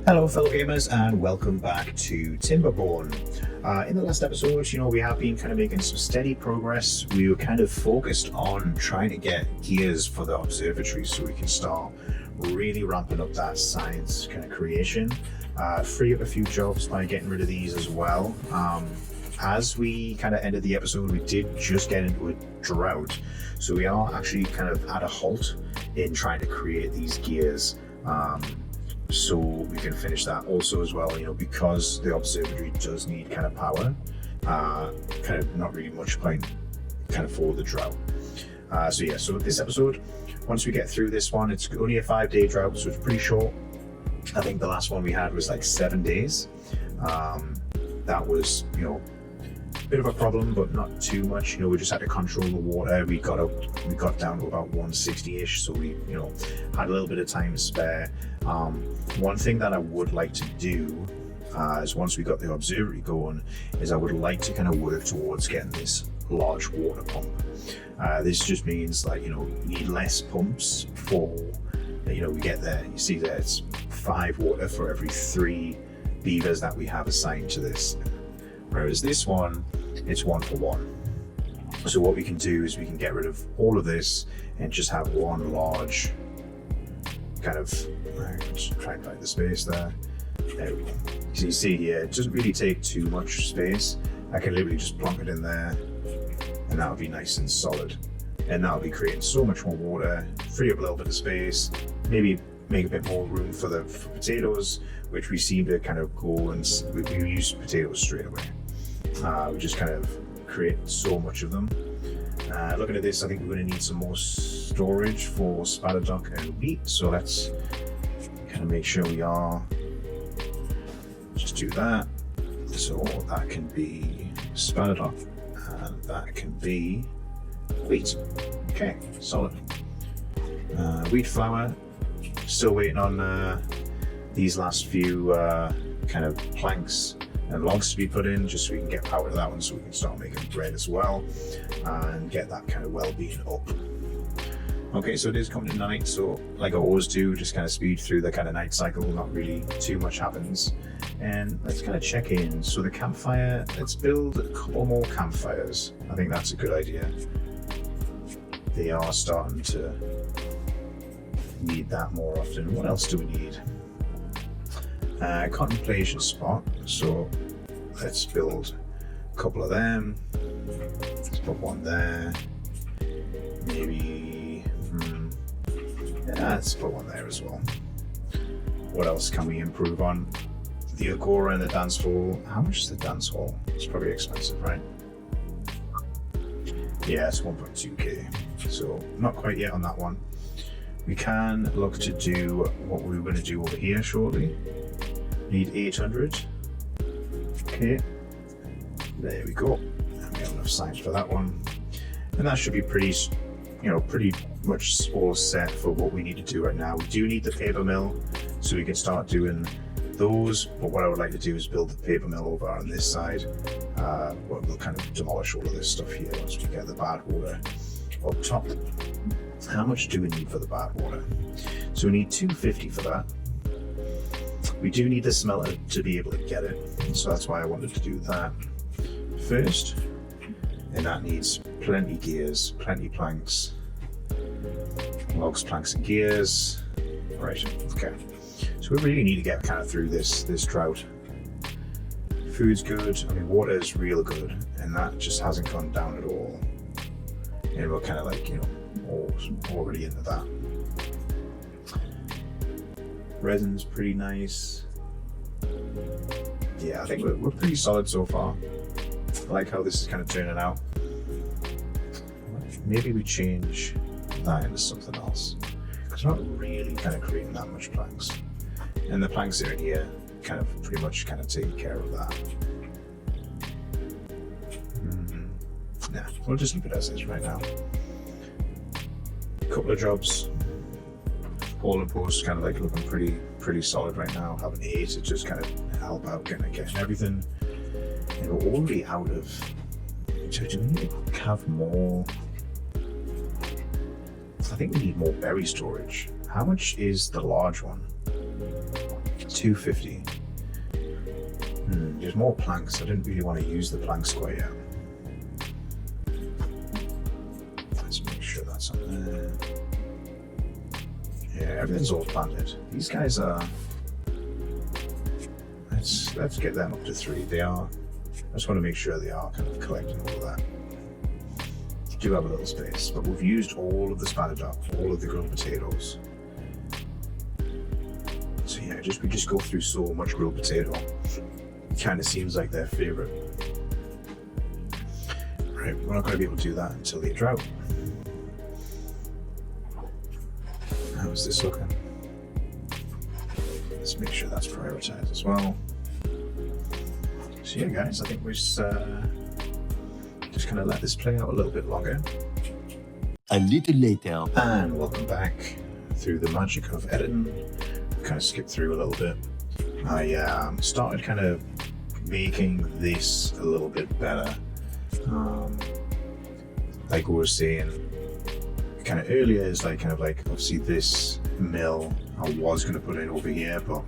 Hello fellow gamers and welcome back to Timberborn. In the last episode, we have been kind of making some steady progress. We were kind of focused on trying to get gears for the observatory so we can start really ramping up that science kind of creation. Free up a few jobs by getting rid of these as well. As we kind of ended the episode, we did just get into a drought. So we are actually kind of at a halt in trying to create these gears. So we can finish that also as well, because the observatory does need kind of power, kind of not really much point kind of for the drought. So this episode, once we get through this one, it's only a 5-day drought, so it's pretty short. I think the last one we had was like 7 days. That was, a bit of a problem, but not too much. We just had to control the water. We got down to about 160-ish, so we, had a little bit of time to spare. One thing that I would like to do is once we got the observatory going, is I would like to kind of work towards getting this large water pump. This just means like, you need less pumps for, we get there. You see there, it's 5 water for every 3 beavers that we have assigned to this. Whereas this one, it's 1 for 1. So what we can do is we can get rid of all of this and just have one large kind of, just try and find the space there. There we go. So you see here, it doesn't really take too much space. I can literally just plonk it in there and that'll be nice and solid. And that'll be creating so much more water, free up a little bit of space, maybe make a bit more room for potatoes, which we seem to kind of go and we use potatoes straight away. We just kind of create so much of them. Looking at this, I think we're going to need some more storage for spatterdock and wheat. So let's kind of make sure we are. Just do that. So that can be spatterdock and that can be wheat. Okay, solid. Wheat flour. Still waiting on these last few kind of planks and logs to be put in, just so we can get power to that one, so we can start making bread as well and get that kind of well-being up. Okay, so it is coming to night, so like I always do, just kind of speed through the kind of night cycle. Not really too much happens, and let's kind of check in. So the campfire, let's build a couple more campfires. I think that's a good idea. They are starting to need that more often. What else do we need? Contemplation spot, so let's build a couple of them. Let's put one there, maybe let's put one there as well. What else can we improve on? The agora and the dance hall. How much is the dance hall? It's probably expensive, right? Yeah, it's 1.2k, so not quite yet on that one. We can look to do what we were going to do over here shortly. Need 800. Okay, there we go. And we have enough signs for that one. And that should be pretty much all set for what we need to do right now. We do need the paper mill, so we can start doing those. But what I would like to do is build the paper mill over on this side. But we'll kind of demolish all of this stuff here once we get the bad water up top. How much do we need for the bad water? So we need 250 for that. We do need the smelter to be able to get it, so that's why I wanted to do that first. And that needs plenty gears, plenty planks, logs, planks, and gears. Right, okay. So we really need to get kind of through this drought. Food's good. I mean, water is real good, and that just hasn't gone down at all. And we're kind of like, already into that. Resin's pretty nice. Yeah, I think we're pretty solid so far. I like how this is kind of turning out. Maybe we change that into something else, because we're not really kind of creating that much planks. And the planks that are in here kind of pretty much kind of taking care of that. Nah, we'll just leave it as is right now. Couple of jobs. All in post kind of like looking pretty solid right now. Having 8 to just kind of help out getting everything. And we're already out of. Do we need to have more? I think we need more berry storage. How much is the large one? 250. There's more planks. I didn't really want to use the plank square yet. Let's make sure that's on there. Yeah, everything's all planted. These guys are... Let's get them up to 3. They are... I just want to make sure they are kind of collecting all of that. Do have a little space, but we've used all of the spatterdock, all of the grilled potatoes. So yeah, we just go through so much grilled potato. It kind of seems like their favorite. Right, we're not going to be able to do that until they drought. How's this looking? Let's make sure that's prioritized as well. So yeah, guys, I think we're just gonna let this play out a little bit longer. A little later. And welcome back through the magic of editing. Kind of skipped through a little bit. I started kind of making this a little bit better. Like we were saying kind of earlier, is like obviously this mill I was going to put in over here, but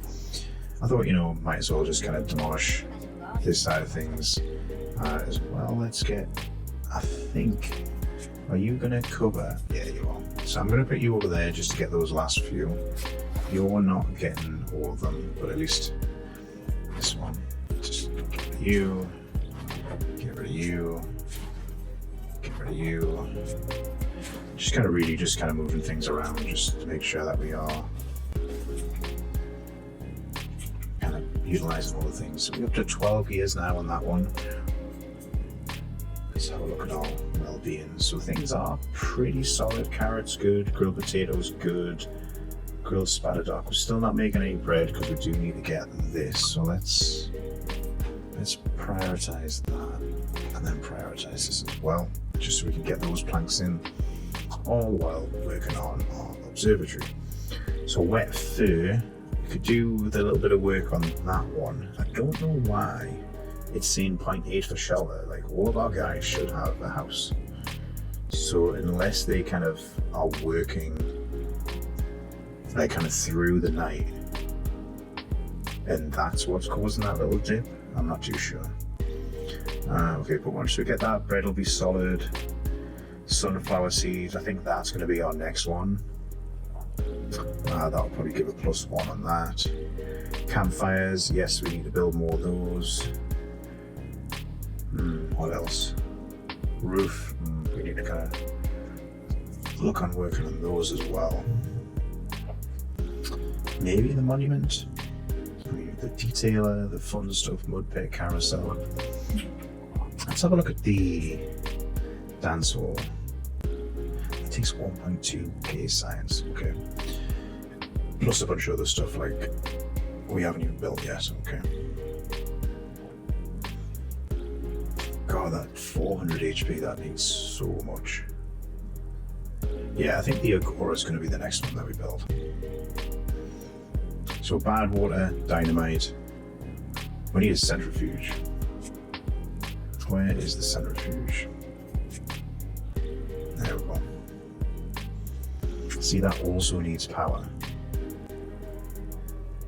I thought, you know, might as well just kind of demolish this side of things as well. Let's get, I think, are you going to cover? Yeah, you are. So I'm going to put you over there just to get those last few. You're not getting all of them, but at least this one. Just get rid of you, get rid of you, get rid of you. Just kind of really just kind of moving things around just to make sure that we are kind of utilizing all the things. So we're up to 12 years now on that one. Let's have a look at our well-being. So things are pretty solid. Carrots good, grilled potatoes good, grilled spatterdock. We're still not making any bread because we do need to get this. So let's prioritize that and then prioritize this as well, just so we can get those planks in, all while working on our observatory. So wet fur, we could do with a little bit of work on that one. I don't know why it's saying 0.8 for shelter. Like, all of our guys should have a house. So unless they kind of are working like kind of through the night, and that's what's causing that little dip, I'm not too sure. Okay, but once we get that, bread will be solid. Sunflower seeds, I think that's going to be our next one. That'll probably give a +1 on that. Campfires, yes, we need to build more of those. What else? Roof, we need to kind of look on working on those as well. Maybe the monument, the detailer, the fun stuff, mud pit, carousel. Let's have a look at the dance hall. It takes 1.2k science, okay. Plus a bunch of other stuff like we haven't even built yet, okay. God, that 400 HP, that needs so much. Yeah, I think the Agora is going to be the next one that we build. So bad water, dynamite. We need a centrifuge. Where is the centrifuge? There we go. See, that also needs power.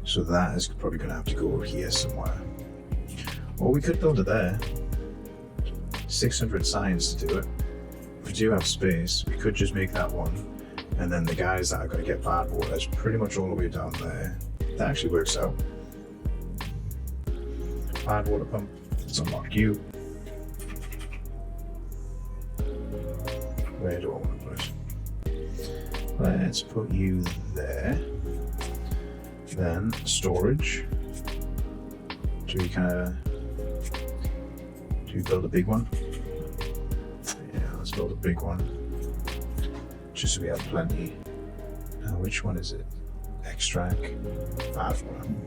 So that is probably going to have to go over here somewhere. Or we could build it there. 600 science to do it. We do have space. We could just make that one. And then the guys that are going to get bad water is pretty much all the way down there. That actually works out. Bad water pump. Let's unlock you. Where do I want to put it? Let's put you there. Then storage. Do we build a big one? Yeah, let's build a big one. Just so we have plenty. Now, which one is it? Extract, bad water. And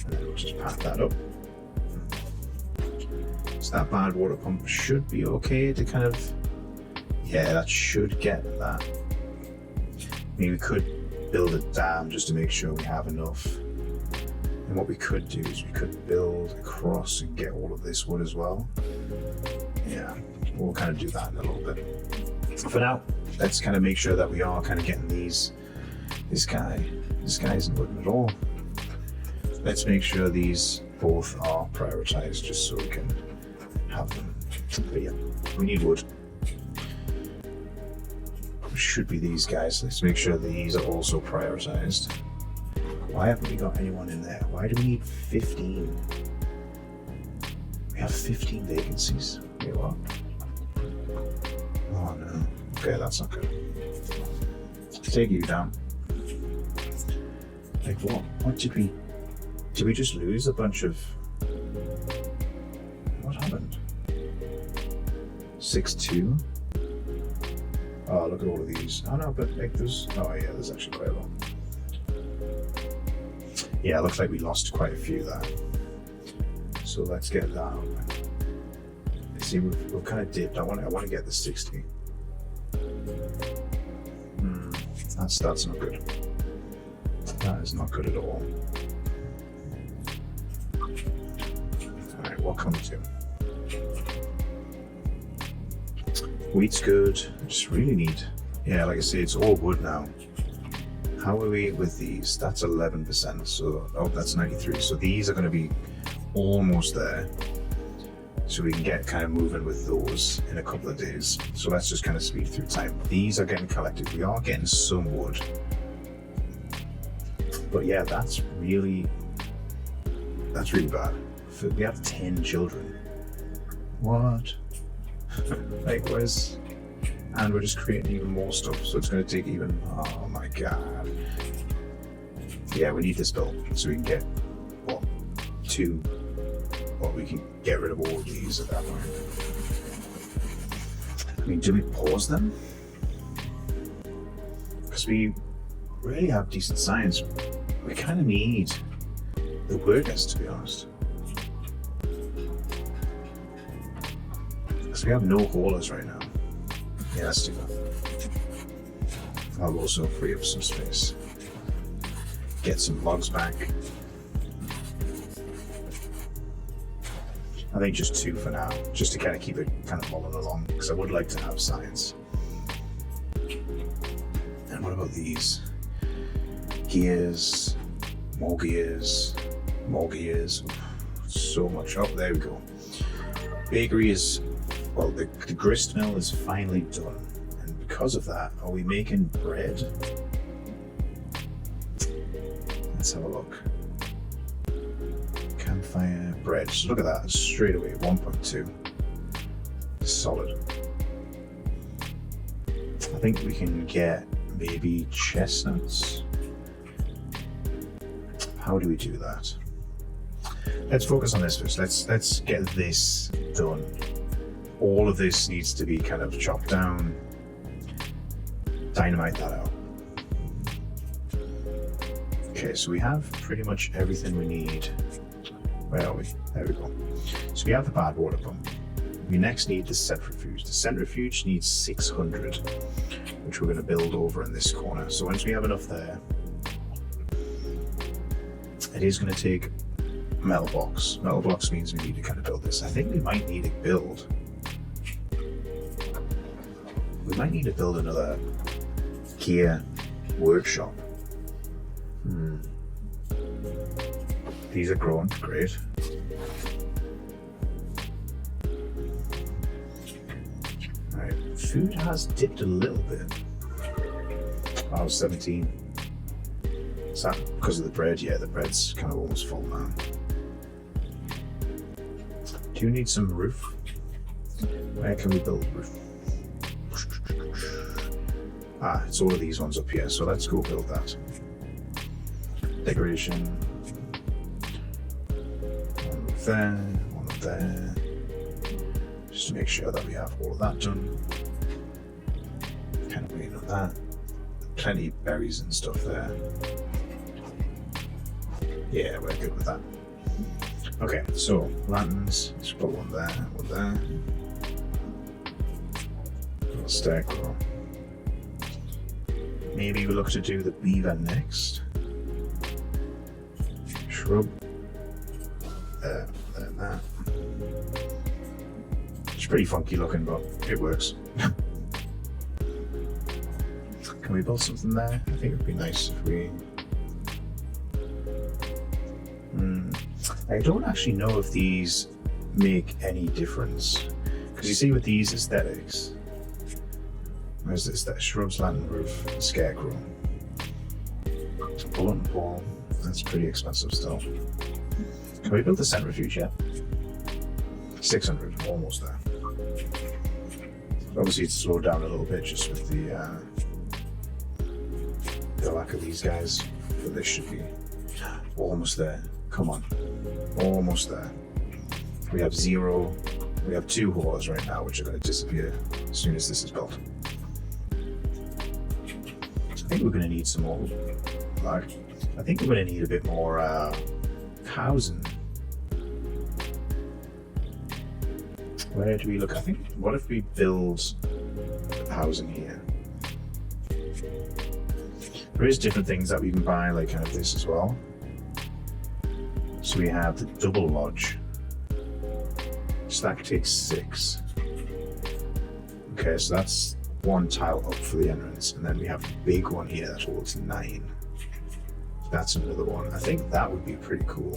then we'll just pack that up. So that bad water pump should be okay to kind of, yeah, that should get that. I mean, we could build a dam just to make sure we have enough. And what we could do is we could build across and get all of this wood as well. Yeah, we'll kind of do that in a little bit. For now, let's kind of make sure that we are kind of getting these. This guy isn't working at all. let's make sure these both are prioritized just so we can have them. But yeah, we need wood. Should be these guys. Let's make sure these are also prioritized. Why haven't we got anyone in there? Why do we need 15? We have 15 vacancies. Wait, what? Oh no. Okay, that's not good. Let's take you down. Like what? What did we just lose a bunch of... What happened? 6-2? Oh, look at all of these. Oh no, but like there's... Oh yeah, there's actually quite a lot. Yeah, it looks like we lost quite a few there. So let's get that up. See, we've kind of dipped. I want to get the 60. That's not good. That is not good at all. Alright, what can we do? Wheat's good. I just really need... Yeah, like I say, it's all wood now. How are we with these? That's 11%. So, oh, that's 93. So these are going to be almost there. So we can get kind of moving with those in a couple of days. So let's just kind of speed through time. These are getting collected. We are getting some wood. But yeah, that's really bad. We have 10 children. What? Like, where's... And we're just creating even more stuff, so it's going to take even... Oh my god. Yeah, we need this built so we can get, what, 2... Well, we can get rid of all of these at that point. I mean, do we pause them? Because we really have decent science. We kind of need the workers, to be honest. Because we have no haulers right now. Yeah, let's do that. I'll also free up some space. Get some logs back. I think just 2 for now, just to kind of keep it kind of mulling along, because I would like to have science. And what about these? Gears, more gears, more gears. So much. Oh, there we go. Bakery is... Well, the grist mill is finally done, and because of that, are we making bread? Let's have a look. Campfire bread. So look at that, straight away, 1.2. Solid. I think we can get maybe chestnuts. How do we do that? Let's focus on this first. Let's get this done. All of this needs to be kind of chopped down. Dynamite that out. Okay, so we have pretty much everything we need. Where are we? There we go. So we have the bad water pump. We next need the centrifuge. The centrifuge needs 600, which we're going to build over in this corner. So once we have enough there, it is going to take metal blocks. Metal blocks means we need to kind of build this. I think we might need to build... We might need to build another gear workshop. These are growing, great. Alright, food has dipped a little bit. Oh, 17. Is that because of the bread? Yeah, the bread's kind of almost full now. Do you need some roof? Where can we build roof? Ah, it's all of these ones up here, so let's go build that. Decoration. One up there, one up there. Just to make sure that we have all of that done. Kind of waiting on that. Plenty of berries and stuff there. Yeah, we're good with that. Okay, so lanterns. Let's put one there, one there. Little scarecrow. Maybe we'll look to do the beaver next. Shrub. There, that. It's pretty funky looking, but it works. Can we build something there? I think it would be nice if we... I don't actually know if these make any difference. Because you see with these aesthetics, where's this? That shrubs, lantern roof, scarecrow. Bullet and ball, that's pretty expensive still. Can we build the centrifuge yet? 600, almost there. Obviously it's slowed down a little bit just with the lack of these guys, but this should be almost there. Come on, almost there. We have 0, we have 2 whores right now, which are going to disappear as soon as this is built. I think we're going to need some more, like, I think we're going to need a bit more housing. Where do we look? I think, what if we build housing here? There is different things that we can buy, like kind of this as well. So we have the double lodge. So that takes 6. Okay, so that's 1 tile up for the entrance, and then we have the big one here that holds 9. That's another one. I think that would be pretty cool.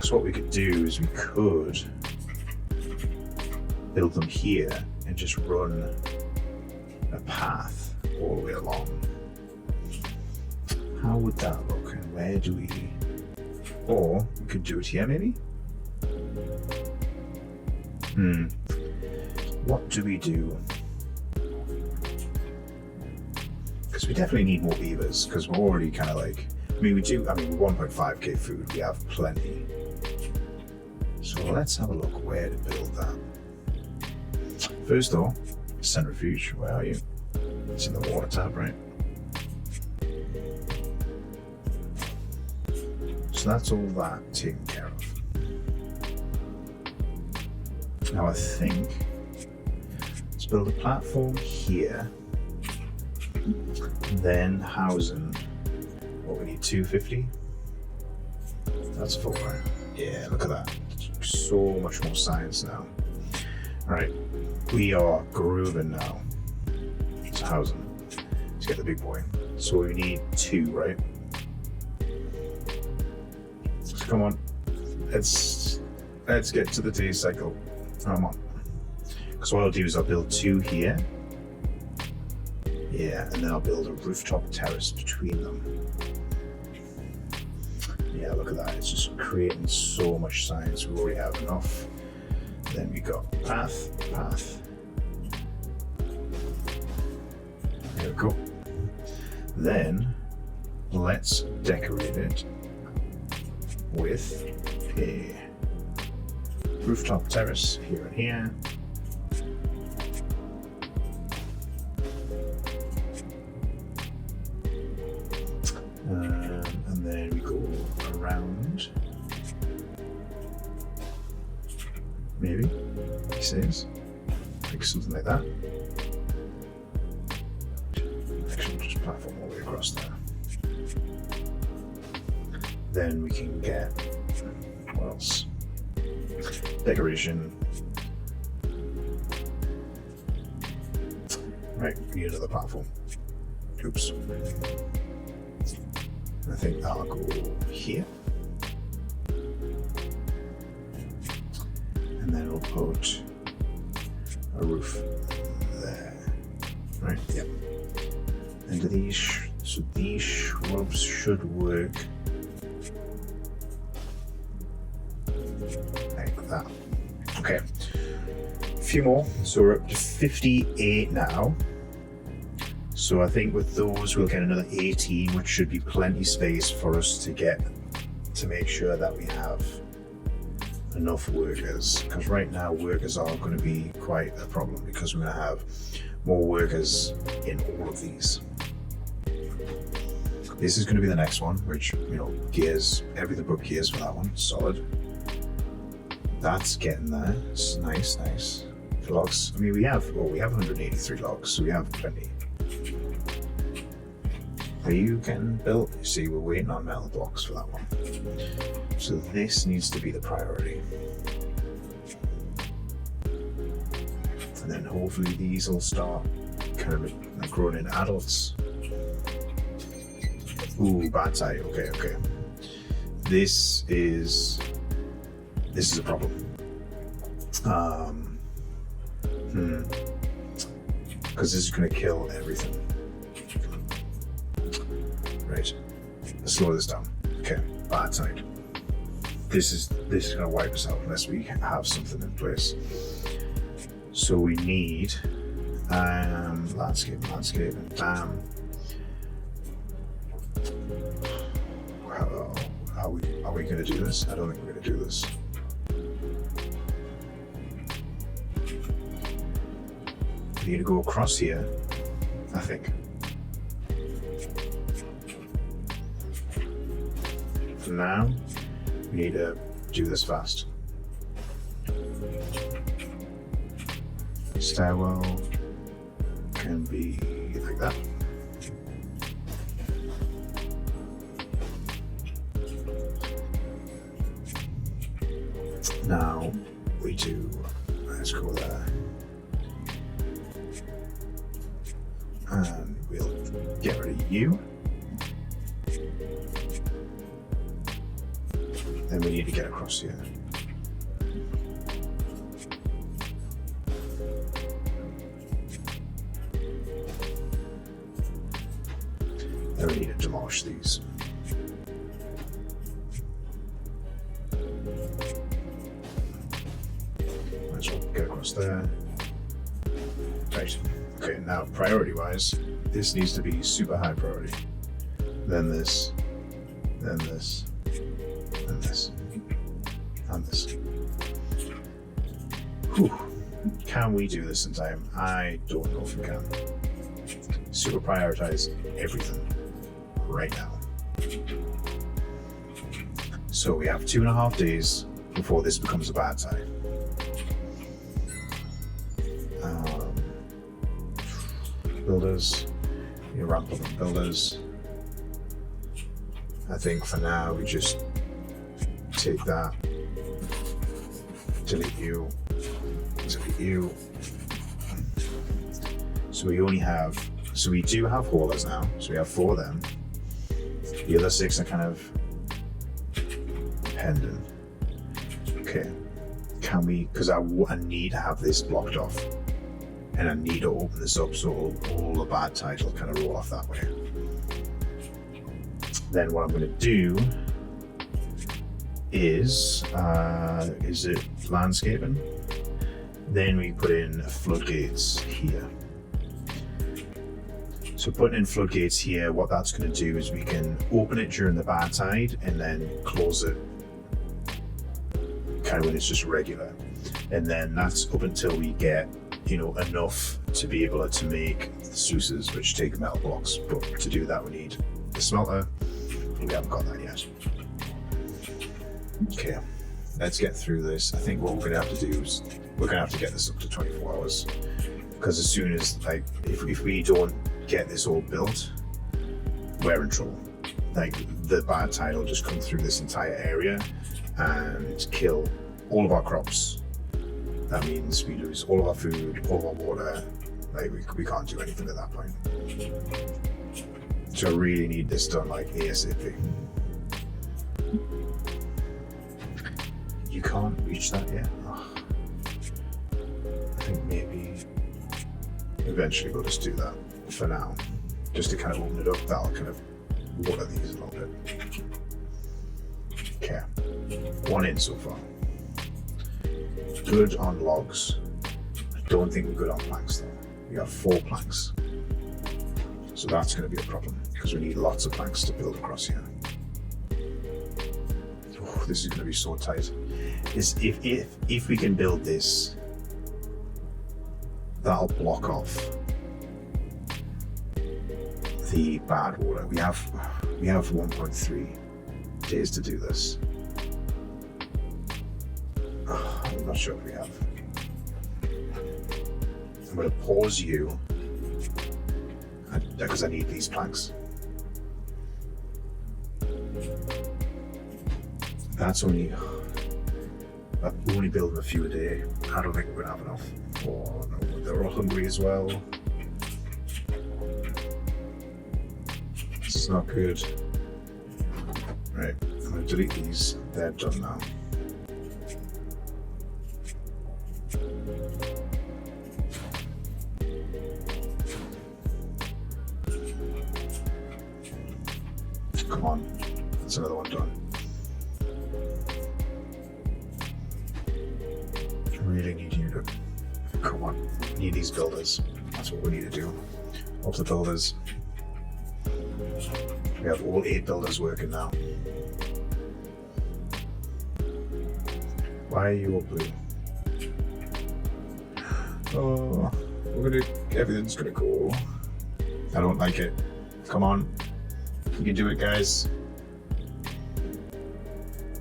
So what we could do is we could build them here and just run a path all the way along. How would that look, and where do we, or we could do it here maybe? What do we do? Because we definitely need more beavers, because we're already kind of like, we 1.5k food, we have plenty. So let's have a look where to build that. First though, centrifuge, where are you? It's in the water tab, right? So that's all that taken care of. Now I think, let's build a platform here, then housing, what we need, 250? That's full, right? Yeah, look at that. So much more science now. Alright, we are grooving now. It's housing. Let's get the big boy. So we need 2, right? So come on. Let's get to the day cycle. Come on. Because what I'll do is I'll build 2 here. Yeah, and then I'll build a rooftop terrace between them. Yeah, look at that. It's just creating so much science. We already have enough. Then we got path. There we go. Then let's decorate it with a rooftop terrace here and here. And then we go around, maybe, he says, like something like that. Actually, just platform all the way across there. Then we can get, what else? Decoration. Right, we need another platform. Oops. I think that'll go here. And then we'll put a roof there. Right, yep. And so these shrubs should work like that. Okay, a few more. So we're up to 58 now. So I think with those we'll get another 18, which should be plenty space for us to make sure that we have enough workers. Because right now workers are going to be quite a problem, because we're going to have more workers in all of these. This is going to be the next one, which, gears, everything but gears for that one, solid. That's getting there. It's nice. Logs. I mean, we have 183 logs, so we have plenty. Are you getting built? You see, we're waiting on metal blocks for that one. So this needs to be the priority. And then hopefully these will start kind of like growing into adults. Ooh, bad side. Okay. This is a problem. Because this is going to kill everything. Right. Let's slow this down. Okay, bad side. This is going to wipe us out unless we have something in place. So we need landscape, and dam. Are we going to do this? I don't think we're going to do this. We need to go across here, I think. For now, we need to do this fast. Stairwell can be like that. Now we do, let's go there. And we'll get rid of you. Then we need to get across here. Then we need to demolish these. Might as well get across there. Right. Okay, now priority-wise, this needs to be super high priority. Then this, then this, then this, and this. Whew. Can we do this in time? I don't know if we can. Super prioritize everything right now. So we have 2.5 days before this becomes a bad time. Builders, you ramp up on builders. I think for now we just take that, delete you. So we only have, so we do have haulers now. So we have 4 of them. The other 6 are kind of pending. Okay, can we, because I need to have this blocked off. And I need to open this up so all the bad tides will kind of roll off that way. Then what I'm going to do is it landscaping? Then we put in floodgates here. So putting in floodgates here, what that's going to do is we can open it during the bad tide and then close it kind of when it's just regular. And then that's up until we get enough to be able to make the sluices, which take metal blocks. But to do that, we need the smelter. We haven't got that yet. Okay, let's get through this. I think what we're going to have to do is we're going to have to get this up to 24 hours. Because as soon as, if we don't get this all built, we're in trouble. The bad tide will just come through this entire area and kill all of our crops. That means we lose all of our food, all of our water. We can't do anything at that point. So I really need this done ASAP. You can't reach that yet? Oh. I think maybe eventually we'll just do that for now. Just to kind of open it up, that'll kind of water these a little bit. Okay, 1 in so far. Good on logs. I don't think we're good on planks though. We have 4 planks. So that's going to be a problem because we need lots of planks to build across here. Oh, this is going to be so tight. If we can build this, that'll block off the bad water. We have 1.3 days to do this. I'm not sure if we have. I'm going to pause you because I need these planks. That's only building a few a day. I don't think we're going to have enough. Oh no, they're all hungry as well. This is not good. Right, I'm going to delete these. They're done now. Come on, that's another one done. I really need you to, come on, we need these builders. That's what we need to do. Up the builders. We have all 8 builders working now. Why are you all blue? Oh, everything's gonna go. I don't like it. Come on. You can do it, guys.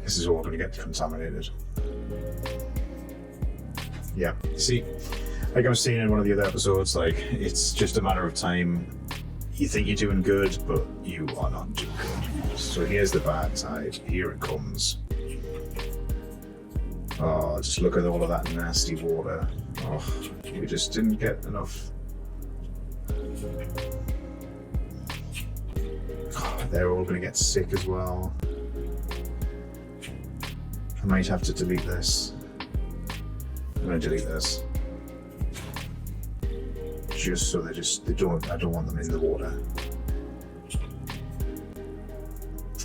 This is all gonna get contaminated. Yeah, see, like I was saying in one of the other episodes, like, it's just a matter of time. You think you're doing good, but you are not doing good. So here's the bad side. Here it comes. Oh, just look at all of that nasty water. Oh, we just didn't get enough. Oh, they're all gonna get sick as well. I might have to delete this. I'm gonna delete this. Just so I don't want them in the water.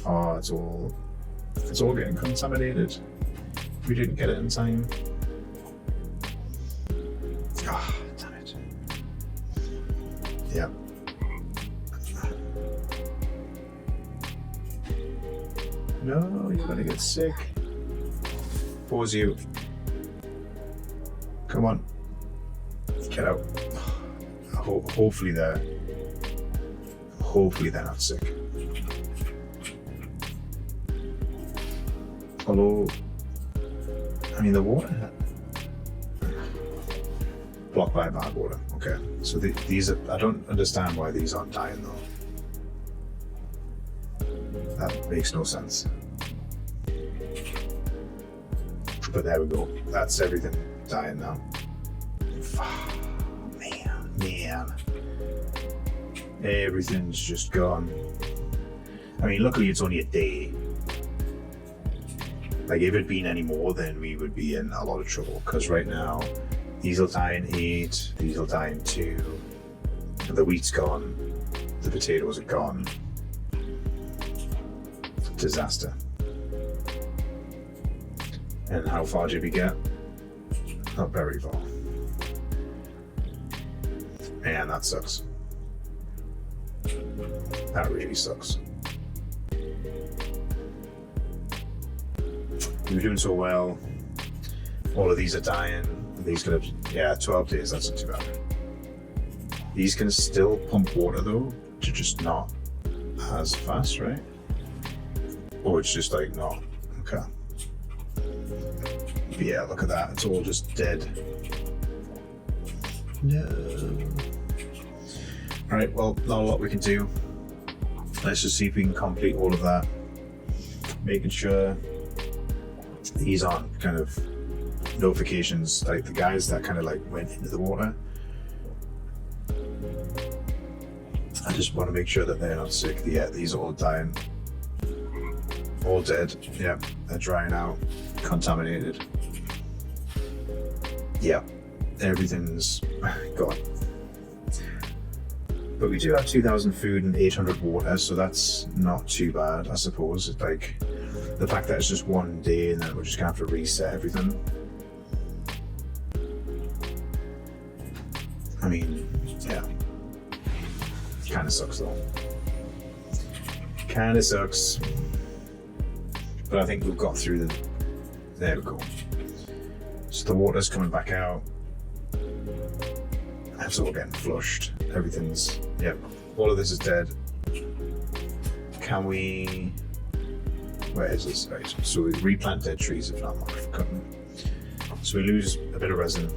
Oh, it's all getting contaminated. We didn't get it in time. Ah, oh, damn it. Yeah. No, you're gonna get sick. Pause you. Come on. Get out. Hopefully they're not sick. Although, I mean, the water blocked by bad water. Okay, so these are, I don't understand why these aren't dying though. That makes no sense. But there we go. That's everything dying now. Man, everything's just gone. I mean, luckily it's only a day. Like, if it'd been any more, then we would be in a lot of trouble, because right now these will die in 8, these will die in 2, the wheat's gone, the potatoes are gone. Disaster. And how far did we get? Not very far. Man, that sucks. That really sucks. We were doing so well. All of these are dying. These could have, yeah, 12 days, that's not too bad. These can still pump water though, to just not as fast, right? Or it's just like, no, okay. But yeah, look at that, it's all just dead. No. Alright, well, not a lot we can do. Let's just see if we can complete all of that. Making sure these aren't kind of notifications, like the guys that kind of like went into the water. I just want to make sure that they're not sick. Yeah, these are all dying. All dead. Yeah, they're drying out, contaminated. Yeah, everything's gone. But we do have 2,000 food and 800 water, so that's not too bad, I suppose. It's like the fact that it's just one day and then we're just gonna have to reset everything. I mean, yeah. Kinda sucks though. Kinda sucks. But I think we've got through the... There we go. So the water's coming back out. It's all getting flushed. Everything's... Yep. All of this is dead. Can we... Where is this? Right. So we replant dead trees if not cutting. So we lose a bit of resin.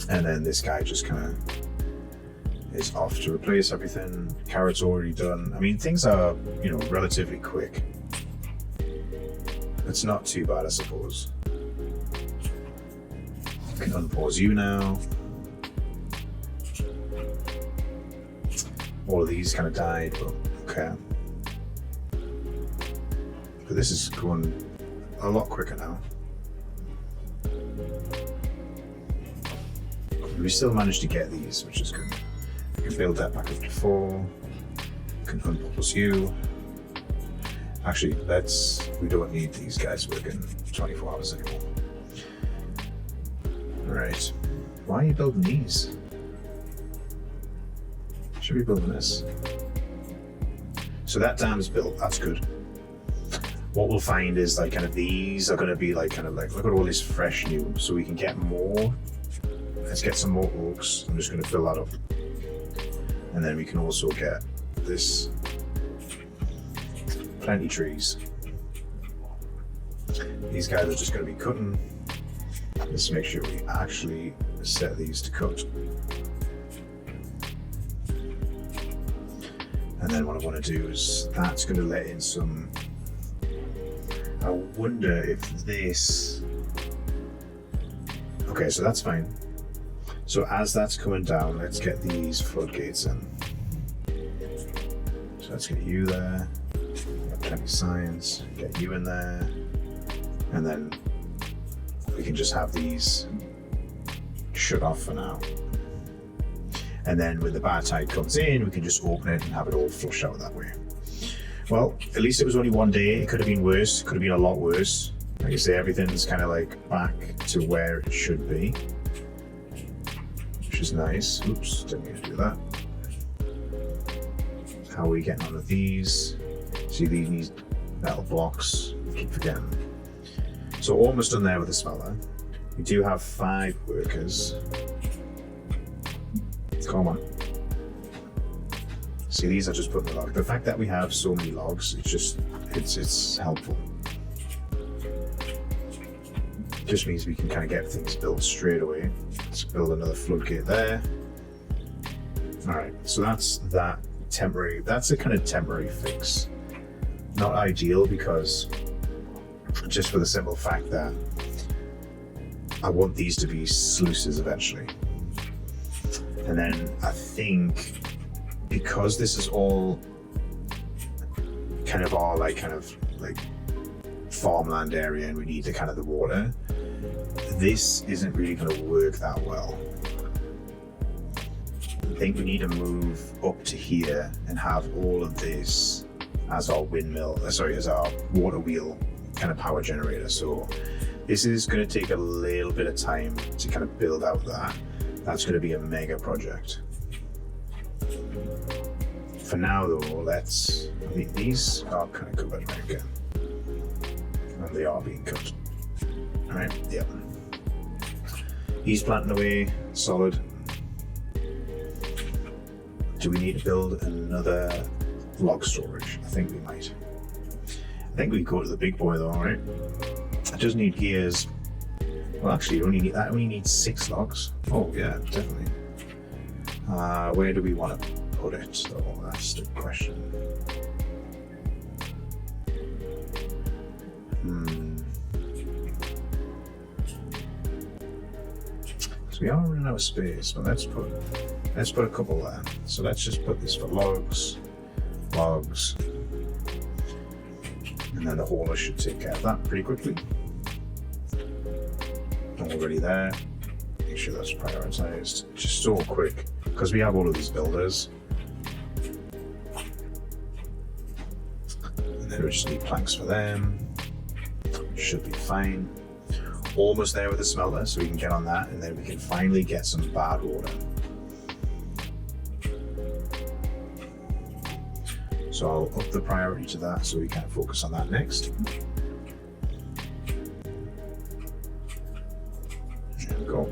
And then this guy just kind of is off to replace everything. Carrots already done. I mean, things are, you know, relatively quick. It's not too bad, I suppose. I can unpause you now. All of these kind of died, but okay. But this is going a lot quicker now. We still managed to get these, which is good. We can build that back up to 4. We can unpause you. Actually, we don't need these guys working 24 hours anymore. Right. Why are you building these? Should be building this. So that dam is built, that's good. What we'll find is like kind of these are going to be like kind of like, look at all this fresh new, so we can get more. Let's get some more oaks. I'm just going to fill that up. And then we can also get this, plenty trees. These guys are just going to be cutting. Let's make sure we actually set these to cut. And then what I want to do is that's going to let in some. I wonder if this. Okay, so that's fine. So as that's coming down, let's get these floodgates in. So let's get you there. Got plenty of science. Get you in there, and then we can just have these shut off for now. And then when the bad tide comes in, we can just open it and have it all flush out that way. Well, at least it was only one day. It could have been worse. It could have been a lot worse. Like I say, everything's kind of like back to where it should be, which is nice. Oops, didn't mean to do that. How are we getting on with these? See, these need metal blocks. I keep forgetting. So almost done there with the smelter. We do have 5 workers. Come on. See, these are just putting the log. The fact that we have so many logs, it's helpful. Just means we can kind of get things built straight away. Let's build another floodgate there. All right, so that's that temporary. That's a kind of temporary fix. Not ideal because just for the simple fact that I want these to be sluices eventually. And then I think because this is all kind of our like farmland area and we need the water, this isn't really going to work that well. I think we need to move up to here and have all of this as our as our water wheel kind of power generator. So this is going to take a little bit of time to kind of build out that. That's going to be a mega project. For now though, these are kind of covered right again. And they are being cut. Alright, yep. He's planting away, solid. Do we need to build another log storage? I think we might. I think we go to the big boy though, right? It does need gears. Well, actually, you only need that. Only needs 6 logs. Oh yeah, definitely. Where do we want to put it? Though that's the question. So we are running out of space, but let's put a couple there. So let's just put this for logs, and then the hauler should take care of that pretty quickly. Already there. Make sure that's prioritized. Just so quick because we have all of these builders. And then we just need planks for them. Should be fine. Almost there with the smelter, so we can get on that, and then we can finally get some bad water. So I'll up the priority to that so we can focus on that next. There we go.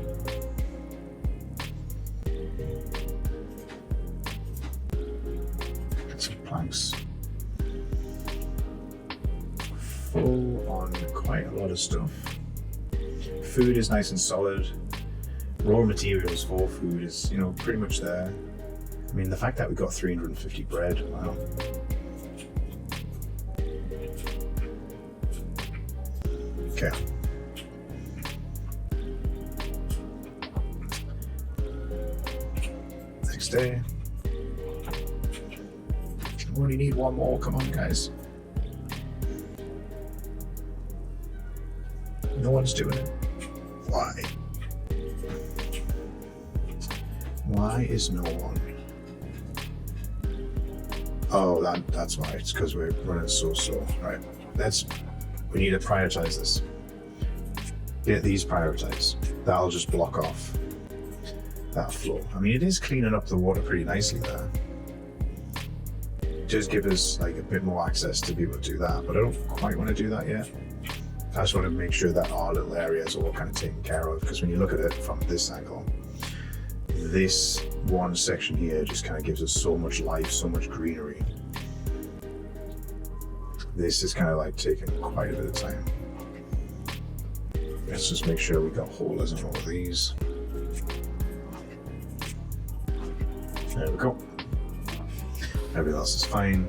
Get some planks. Full on quite a lot of stuff. Food is nice and solid. Raw materials for food is, pretty much there. I mean, the fact that we got 350 bread, wow. Okay. Next day. We only need one more, come on guys. No one's doing it. Why? Why is no one? Oh, that's why. It's because we're running so slow. Right. We need to prioritize this. Get these prioritized. That'll just block off that flow. I mean, it is cleaning up the water pretty nicely there. Just give us like a bit more access to be able to do that, but I don't quite want to do that yet. I just want to make sure that our little area is all kind of taken care of, because when you look at it from this angle, this one section here just kind of gives us so much life, so much greenery. This is kind of like taking quite a bit of time. Let's just make sure we got holders on all of these. There we go. Everything else is fine.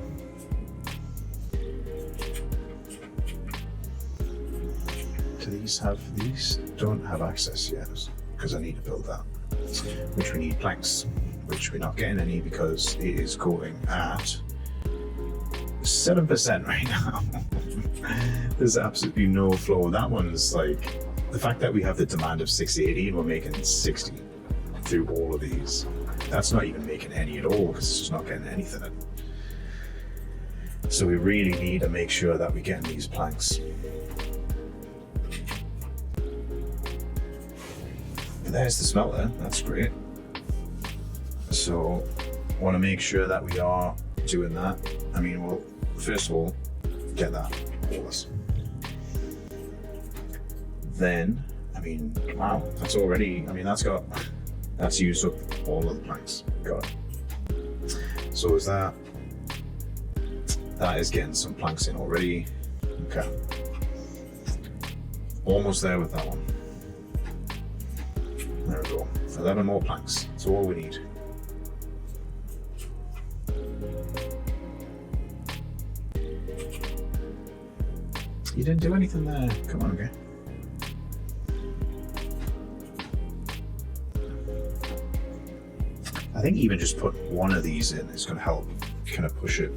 These don't have access yet, because I need to build that. Which we need planks, which we're not getting any because it is going at 7% right now. There's absolutely no flow. That one's like, the fact that we have the demand of 680 and we're making 60 through all of these, that's not even making any at all, because it's just not getting anything in. So we really need to make sure that we're getting these planks. There's the smelter, that's great. So I want to make sure that we are doing that. I mean, we'll first of all get that holus. Then, I mean, wow, that's already, I mean, that's used up all of the planks. Got it. So is that is getting some planks in already. Okay. Almost there with that one. There we go. 11 more planks. That's all we need. You didn't do anything there. Come on, okay. I think even just put one of these in is going to help kind of push it.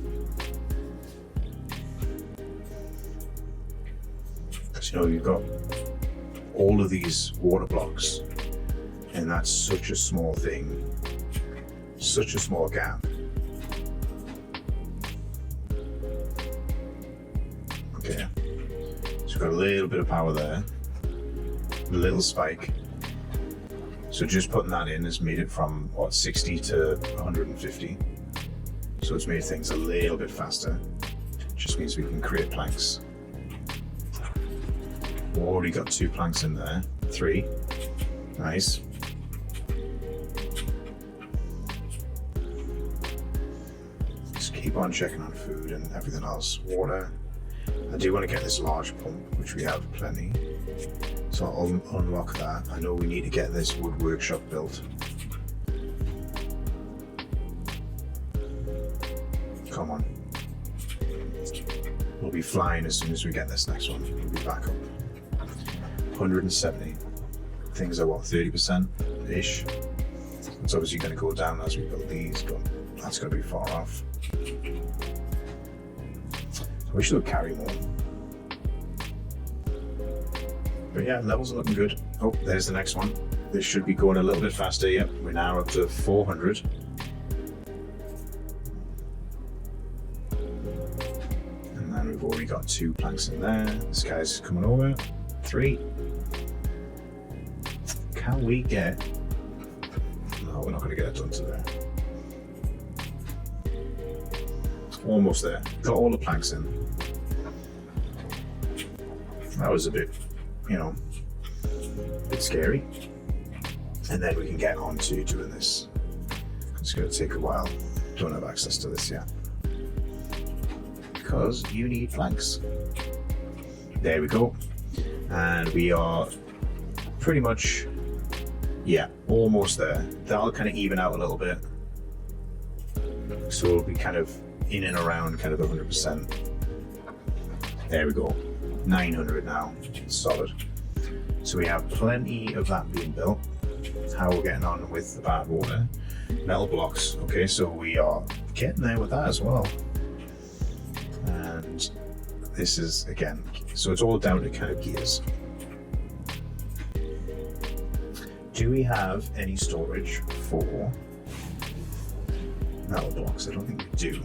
Because, you know, you've got all of these water blocks, and that's such a small thing, such a small gap. Okay, so we've got a little bit of power there, a little spike. So just putting that in has made it from, what, 60 to 150. So it's made things a little bit faster. Just means we can create planks. We've already got 2 planks in there, 3. Nice. Keep on checking on food and everything else. Water. I do want to get this large pump, which we have plenty. So I'll unlock that. I know we need to get this wood workshop built. Come on. We'll be flying as soon as we get this next one. We'll be back up. 170. Things are what, 30%-ish? It's obviously going to go down as we build these, but that's going to be far off. We should carry more. But yeah, levels are looking good. Oh, there's the next one. This should be going a little bit faster. Yep, we're now up to 400. And then we've already got 2 planks in there. This guy's coming over. 3. Can we get... No, we're not going to get it done today. Almost there. Got all the planks in. That was a bit, you know, a bit scary. And then we can get on to doing this. It's going to take a while. Don't have access to this yet. Because you need planks. There we go. And we are pretty much, yeah, almost there. That'll kind of even out a little bit. So we'll be kind of in and around kind of 100%. There we go. 900 now. Solid. So we have plenty of that being built. How we're getting on with the bad water. Metal blocks. Okay, so we are getting there with that as well. And this is, again, so it's all down to kind of gears. do we have any storage for metal blocks? I don't think we do.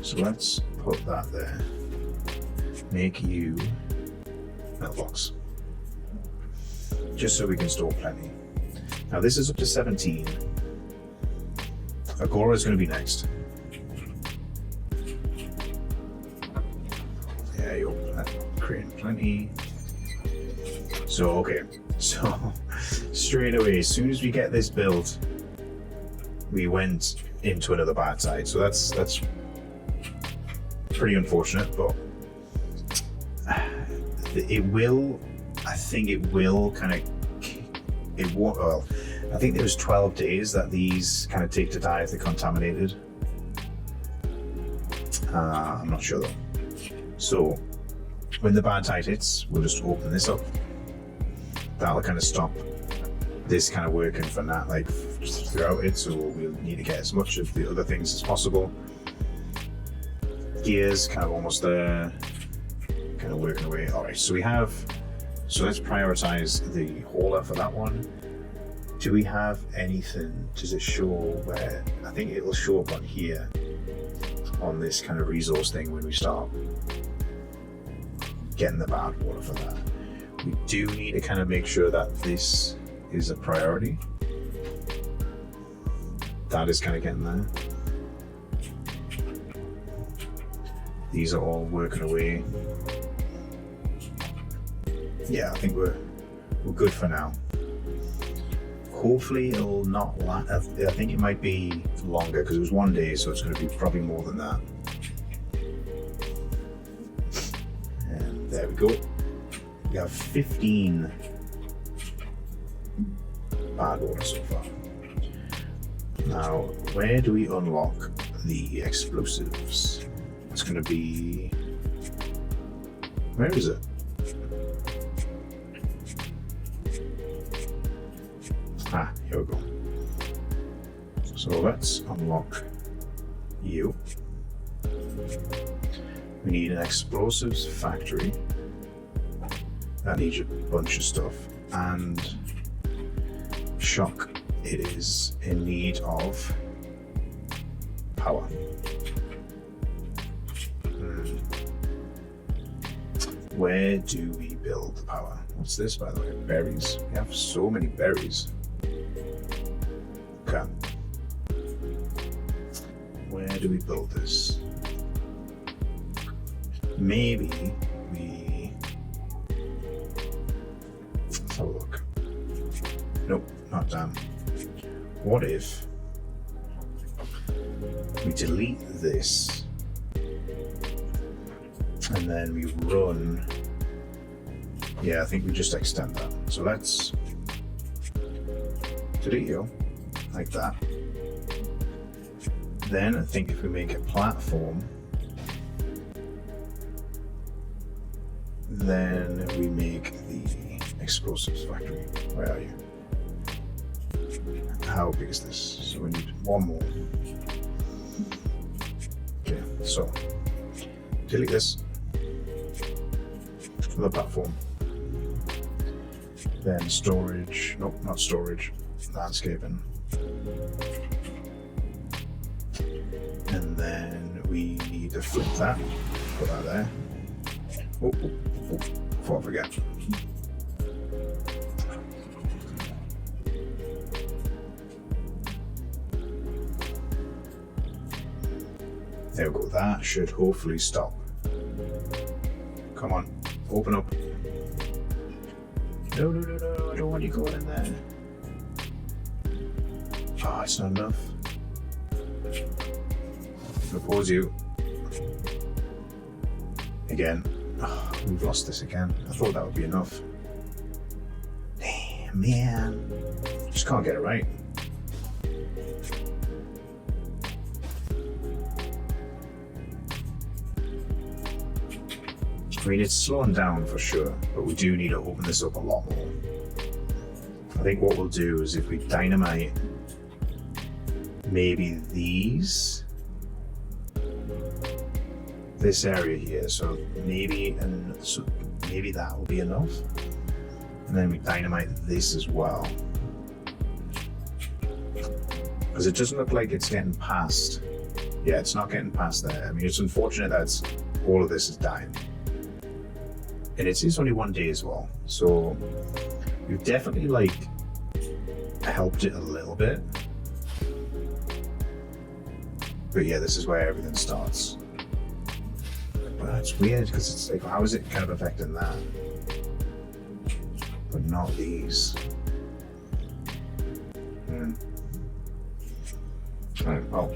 So let's put that there. Make you metal blocks. Just so we can store plenty. Now this is up to 17. Agora is going to be next. Yeah, you're creating plenty. So, okay. So, straight away, as soon as we get this built, we went into another bad side. So that's pretty unfortunate, but it will, I think it will kind of, it won't, well, I think there was 12 days that these kind of take to die if they're contaminated. I'm not sure though. So when the bad tide hits, we'll just open this up. That'll kind of stop this kind of working for that, like throughout it. So we'll need to get as much of the other things as possible. Gears kind of almost there, kind of working away. All right, so we have, so let's prioritize the hauler for that one. Do we have anything? Does it show where? I think it will show up on here on this kind of resource thing when we start getting the bad water for that. We do need to kind of make sure that this is a priority. That is kind of getting there. These are all working away. Yeah, I think we're good for now. Hopefully it'll not last. I think it might be longer because it was 1 day, so it's going to be probably more than that. And there we go. We have 15 bad water so far. Now, where do we unlock the explosives? It's going to be, where is it? Ah, here we go. So let's unlock you. We need an explosives factory. That needs a bunch of stuff. And shock, it is in need of power. Where do we build the power? What's this, by the way? Berries. We have so many berries. Okay. Where do we build this? Maybe we... Let's have a look. Nope, not done. What if we delete this and then we run? Yeah, I think we just extend that. So let's delete you like that. Then I think if we make a platform, then we make the explosives factory. Where are you? How big is this? So we need one more. Okay, so delete this for the platform. Then storage, nope, not storage, landscaping. And then we need to flip that, put that there. Oh, before I forget. There we go, that should hopefully stop. Come on, open up. No, no, no, no, I don't want you going in there. Oh, it's not enough. I'll pause you. Again. Oh, we've lost this again. I thought that would be enough. Damn, man. Just can't get it right. I mean, it's slowing down for sure, but we do need to open this up a lot more. I think what we'll do is if we dynamite maybe these, this area here. So maybe that will be enough. And then we dynamite this as well. Because it doesn't look like it's getting past. Yeah, it's not getting past there. I mean, it's unfortunate that all of this is dying. And it is only 1 day as well. So we've definitely like helped it a little bit. But yeah, this is where everything starts. But it's weird because it's like, how is it kind of affecting that? But not these. Right, well,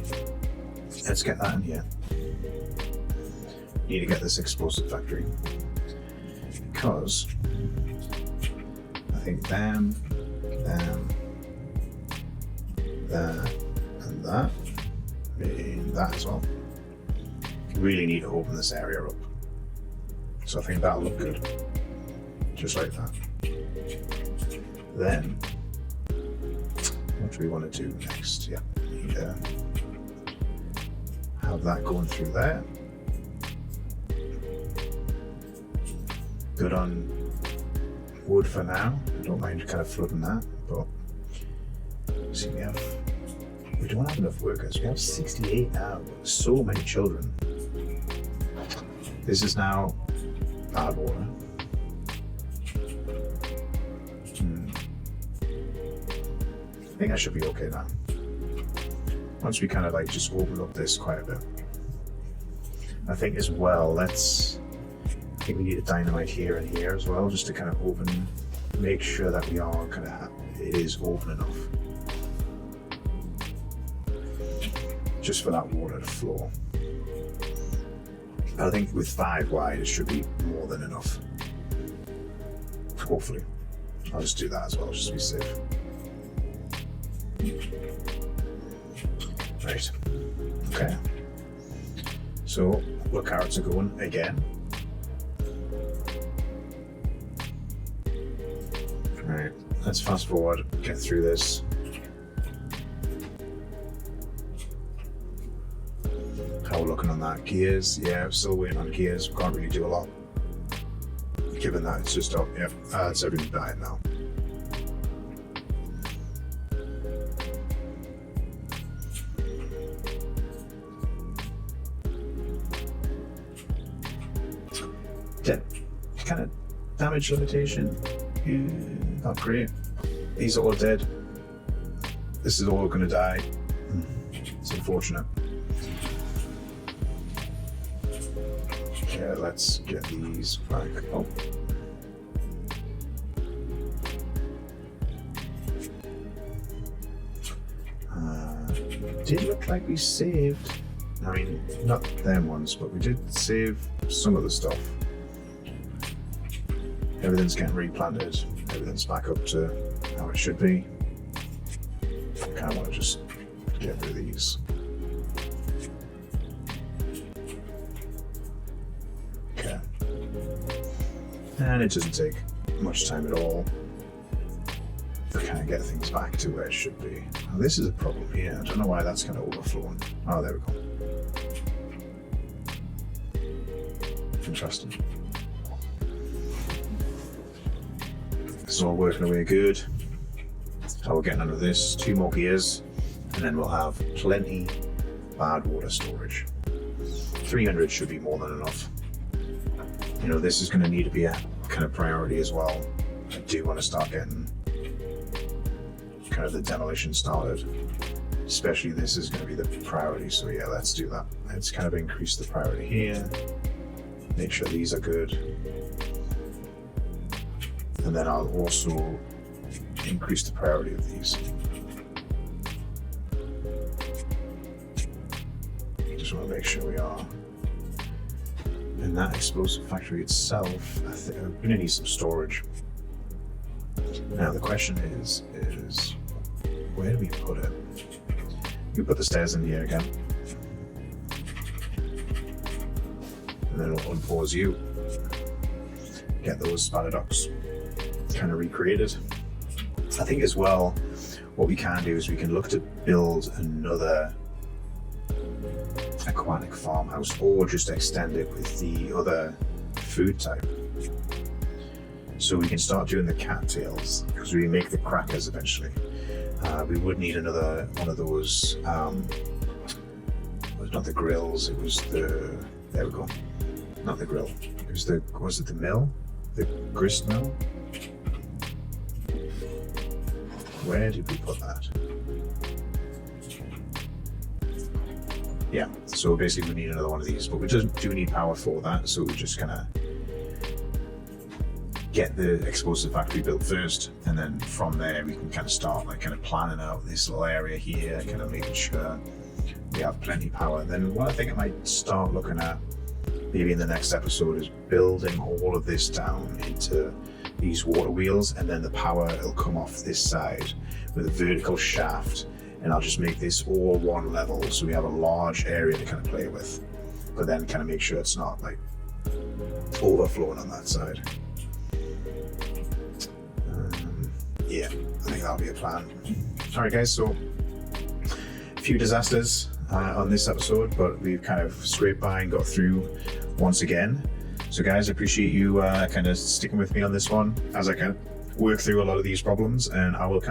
let's get that in here. Need to get this explosive factory. Because I think them, and that, and that as well. Really need to open this area up. So I think that'll look good. Just like that. Then, what do we want to do next? Yeah, have that going through there. Good on wood for now. I don't mind kind of flooding that, but see, we don't have enough workers. We have 68 now. So many children. This is now bad water. I think I should be okay now. Once we kind of like just open up this quite a bit. I think as well, I think we need a dynamite here and here as well, just to kind of make sure that we are kind of, it is open enough. Just for that water to flow. I think with 5 wide, it should be more than enough. Hopefully. I'll just do that as well, just to be safe. Right. Okay. So, where carrots are going again. Right, let's fast forward, get through this. How we're looking on that. Gears, yeah, I'm still waiting on gears. Can't really do a lot. Given that it's just up, yep, it's everything dying now. Kind of damage limitation, not great. These are all dead. This is all going to die. It's unfortunate. Yeah, let's get these back up. Did look like we saved, I mean, not them ones, but we did save some of the stuff. Everything's getting replanted, everything's back up to how it should be. I kind of want to just get rid of these. Okay. And it doesn't take much time at all to kind of get things back to where it should be. Now, this is a problem here. I don't know why that's kind of overflowing. Oh, there we go. Interesting. This is all working away good. So we're getting under this, 2 more gears, and then we'll have plenty bad water storage. 300 should be more than enough. You know, this is going to need to be a kind of priority as well. I do want to start getting kind of the demolition started. Especially this is going to be the priority, so yeah, let's do that. Let's kind of increase the priority here. Make sure these are good. And then I'll also increase the priority of these. Just want to make sure we are. In that explosive factory itself, I think I'm going to need some storage. Now the question is where do we put it? You put the stairs in here again. And then we'll unpause you. Get those spider ducts kind of recreated. I think as well, what we can do is we can look to build another aquatic farmhouse, or just extend it with the other food type. So we can start doing the cattails, because we make the crackers eventually. We would need another one of those, it was not the grills, it was the, there we go, not the grill, it was the, was it the mill? The grist mill? Where did we put that? Yeah, so basically we need another one of these, but we do need power for that, so we just kind of get the explosive factory built first, and then from there we can kind of start like kind of planning out this little area here, kind of making sure we have plenty of power. Then what I think I might start looking at maybe in the next episode is building all of this down into these water wheels, and then the power will come off this side with a vertical shaft, and I'll just make this all one level so we have a large area to kind of play with, but then kind of make sure it's not like overflowing on that side. Yeah, I think that'll be a plan. All right, guys, so a few disasters on this episode, but we've kind of scraped by and got through once again. So guys, I appreciate you kind of sticking with me on this one as I kind of work through a lot of these problems, and I will catch